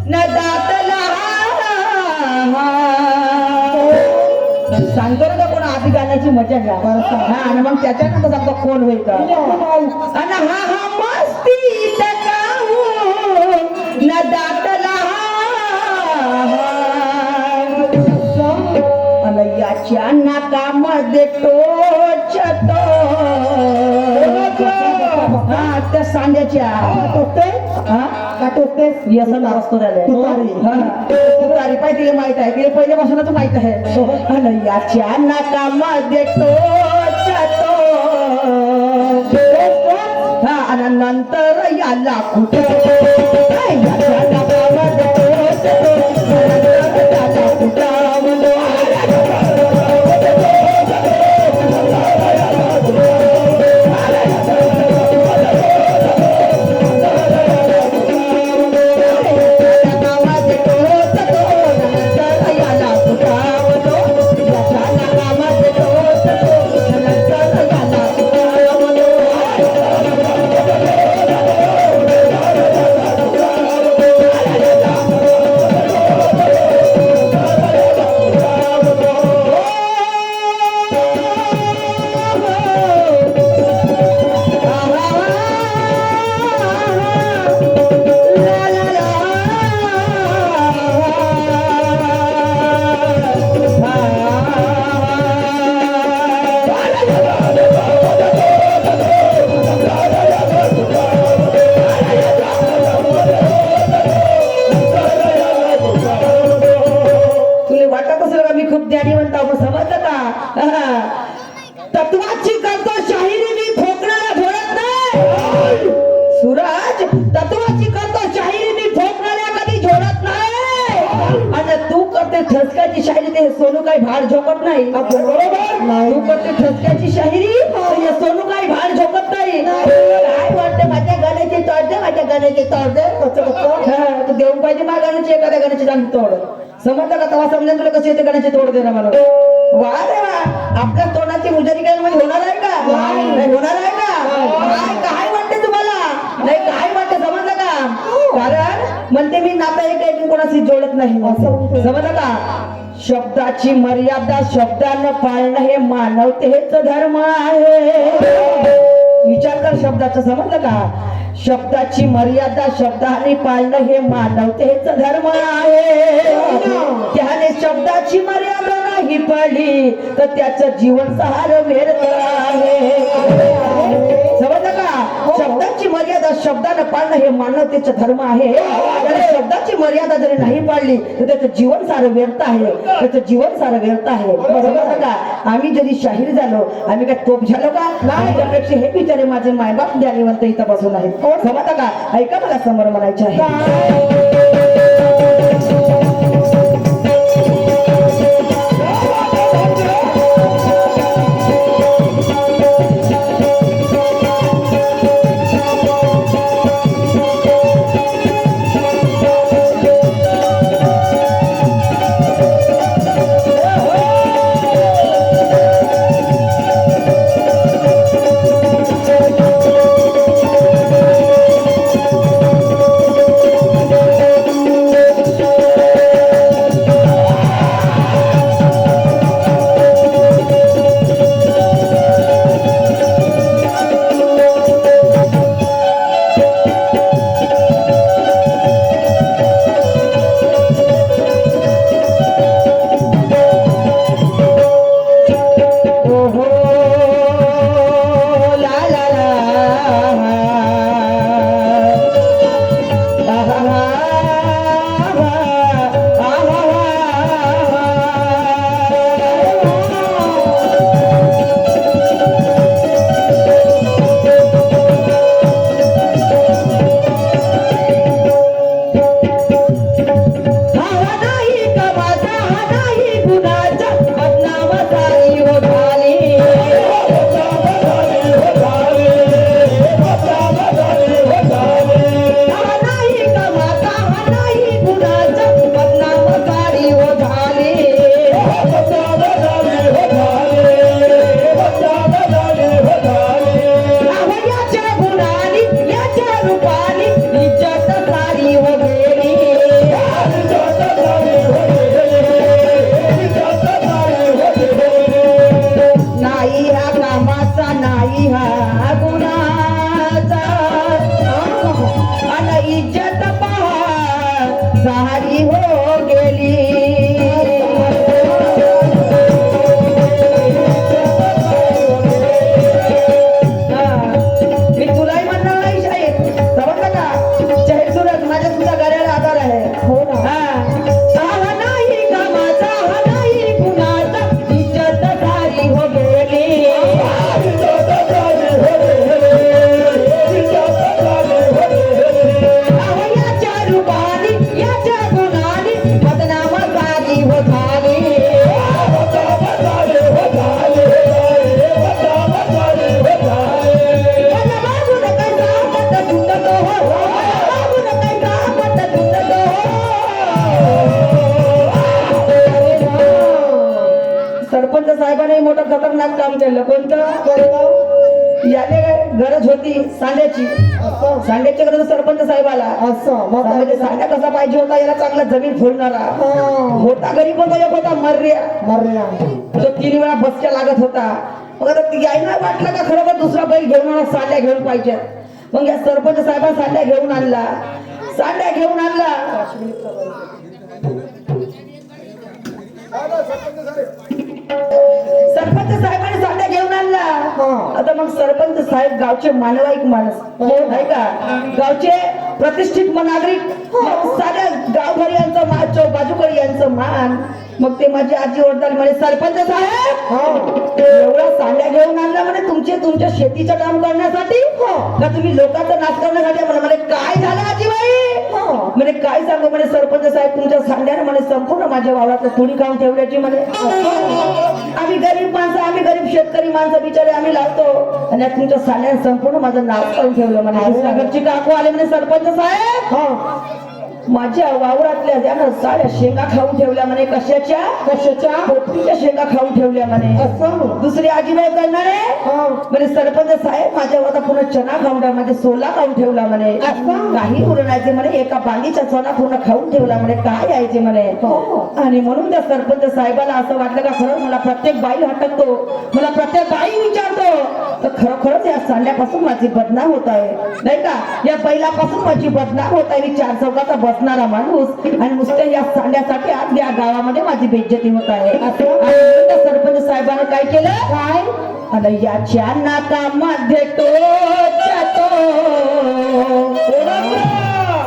न दातला सांगतो ना कोण आधी गाण्याची मजा घ्या हा आणि मग त्याच्यानंतर सांगतो कोण होईल का आणि हा हा मस्ती टकाऊ न दातला आणि याच्या नाकामध्ये टोचतो हा त्या सांड्याच्या व्यसन असतो तुतारी पाहिजे तिला माहित आहे तिला पहिल्यापासूनच माहित आहे आणि याच्या नाकामध्ये टोचतो हा आणि नंतर याला कुठे याच्या नाकामध्ये टोचतो नंतर याला कुठं तत्वाची करतो शाहिरी मी ठोकणारा झोडत नाही सूरज तत्वाची करतो शाहिरी मी ठोकणाऱ्या कधी झोडत नाही आणि तू करते ठसक्याची शाहिरी ते सोनू काही भाड झोकत नाही बरोबर तू करते ठसक्याची शाहिरी हे सोनू काही भाड झोकत नाही काय वाटते माझ्या गाण्याची तोडते माझ्या गाण्याची तोडते तू देऊन पाहिजे माझ्या गाण्याची एखाद्या गाण्याची गाणी तोड समजलं का तेव्हा समजेल तुला कशी येते गाण्याची तोड दे ना मला वा रे वा आपल्या तोंडाची उजारी काय म्हणजे होणार आहे का नाही होणार आहे का काय वाटते तुम्हाला नाही काय वाटते समजलं का कारण म्हणते मी नाता एक कोणाशी जोडत नाही समजलं का शब्दाची मर्यादा शब्दानं पाळणं हे मानवतेच धर्म आहे विचार कर शब्दाचं समजलं का शब्दाची मर्यादा शब्दाने पाळणं हे मानवतेच धर्म आहे त्याने शब्दाची मर्यादा नाही पाळली तर त्याचं जीवन सहार व्यर्थ आहे समजलं का शब्दाची मर्यादा शब्दाने पाळणं हे मानवतेच धर्म आहे आणि शब्दाची मर्यादा जरी नाही पाळली तर त्याचं जीवन सारं व्यर्थ आहे त्याचं जीवन सारं व्यर्थ आहे समजलं का आम्ही जरी शाहीर झालो आम्ही काय तोप झालो का त्यापेक्षा हे बिचारे माझे मायबाप ज्ञानीवंत इथं बसून आहेत समजलं का ऐका मला समोर म्हणायचे आहे सहारी हो गेली. मी तुलाही म्हणणार नाही शाहीर, समजलं का? शाहीर सुरत माझ्या सुद्धा गाड्याला आधार आहे. हो ना. हा नाही कामाचा, हा नाही गुणाचा, इज्जत सारी हो गेली. याच्या रूपाने, याच्या गुणाने बदनाम सारी हो झाली. सरपंच साहेबांनी मोठं खतरनाक काम केलं. कोणतं? याने गरज होती सांड्याची. सांड्याची गरज सरपंच साहेबाला. म्हणजे सांड्या कसा पाहिजे होता, याला चांगला जमीन फोडणारा होता. गरीब होता, एक होता मर्या, जो 3 वेळा बसच्या लागत होता. मग आता यायला वाटलं का खरोखर दुसरा बैल घेऊन आणा, सांड्या घेऊन पाहिजे. मग या सरपंच साहेबांनी सांड्या घेऊन आणला. सरपंच साहेबांनी सांड्या घेऊन आणला. आता मग सरपंच साहेब गावचे मानवाईक माणूस आहे का, गावचे प्रतिष्ठित नागरिक. साऱ्या गावभर मान, बाजूकडे यांचं मान. मग ते माझी आजी ओरडाली म्हणे, सरपंच साहेब एवढा सांड्या घेऊन आणला म्हणे तुमच्या शेतीचं काम करण्यासाठी का तुम्ही लोकांचा नाश करण्यासाठी? म्हणे काय झालं आजीबाई? म्हणे काय सांगू म्हणे सरपंच साहेब, तुमच्या सांड्याने म्हणे संपूर्ण माझ्या वावरातलं तुणी खाऊन ठेवल्याची म्हणे. आम्ही गरीब माणसं, आम्ही गरीब शेतकरी माणसं बिचारे आम्ही लावतो, आणि तुमच्या सांड्याने संपूर्ण माझं नाश करून ठेवलं म्हणे. नगरची काकू आले म्हणे, सरपंच साहेब माझ्या वावरातल्या त्यानं साऱ्या शेंगा खाऊन ठेवल्या म्हणे. कशाच्या? पोपटीच्या शेंगा खाऊन ठेवल्या म्हणे. दुसरी आजीबाई करणारे म्हणे, सरपंच साहेब माझ्या वावरात पूर्ण चना खाऊन ठेवला, म्हणजे सोला खाऊन ठेवला म्हणे. काही उरणायचे म्हणे, एका बांगीच्या चना पूर्ण खाऊन ठेवला म्हणे. काय यायचे म्हणे. आणि म्हणून त्या सरपंच साहेबाला असं वाटलं का खरं मला प्रत्येक बाई हटकतो, मला प्रत्येक बाई विचारतो, तर खरोखरच या सांड्यापासून माझी बदनाम होत आहे नाही का, या बैलापासून माझी बदनाम होत आहे. 4 चौकाचा बसणारा माणूस, आणि नुसत्या या सांड्यासाठी आज या गावामध्ये माझी बेइज्जती होत आहे. त्या सरपंच साहेबांनी काय केलं? काय? आणि याच्या नाकामध्ये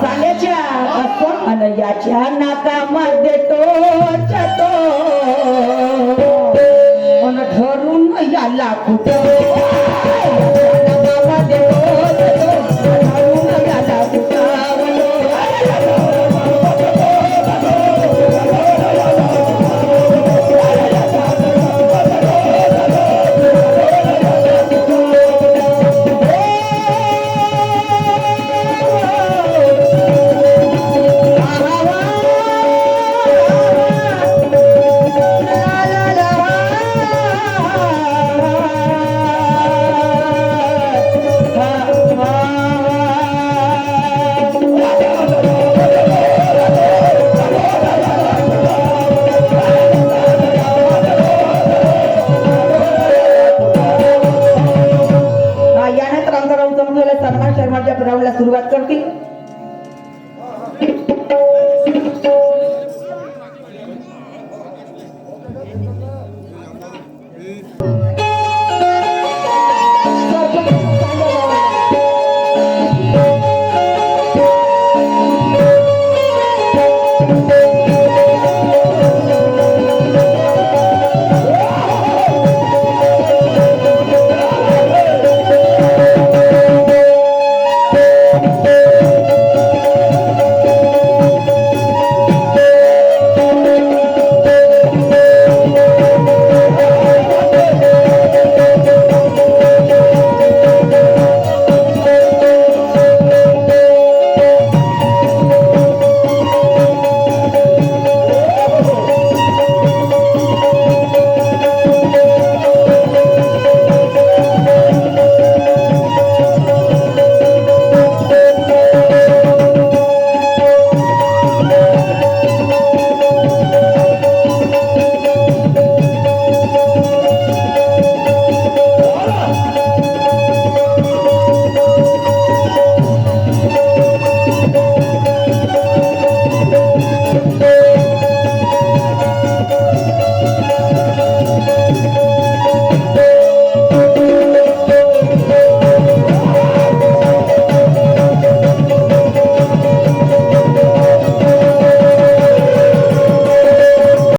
सांड्याच्या, आणि याच्या नाकामध्ये धरून याला कुठं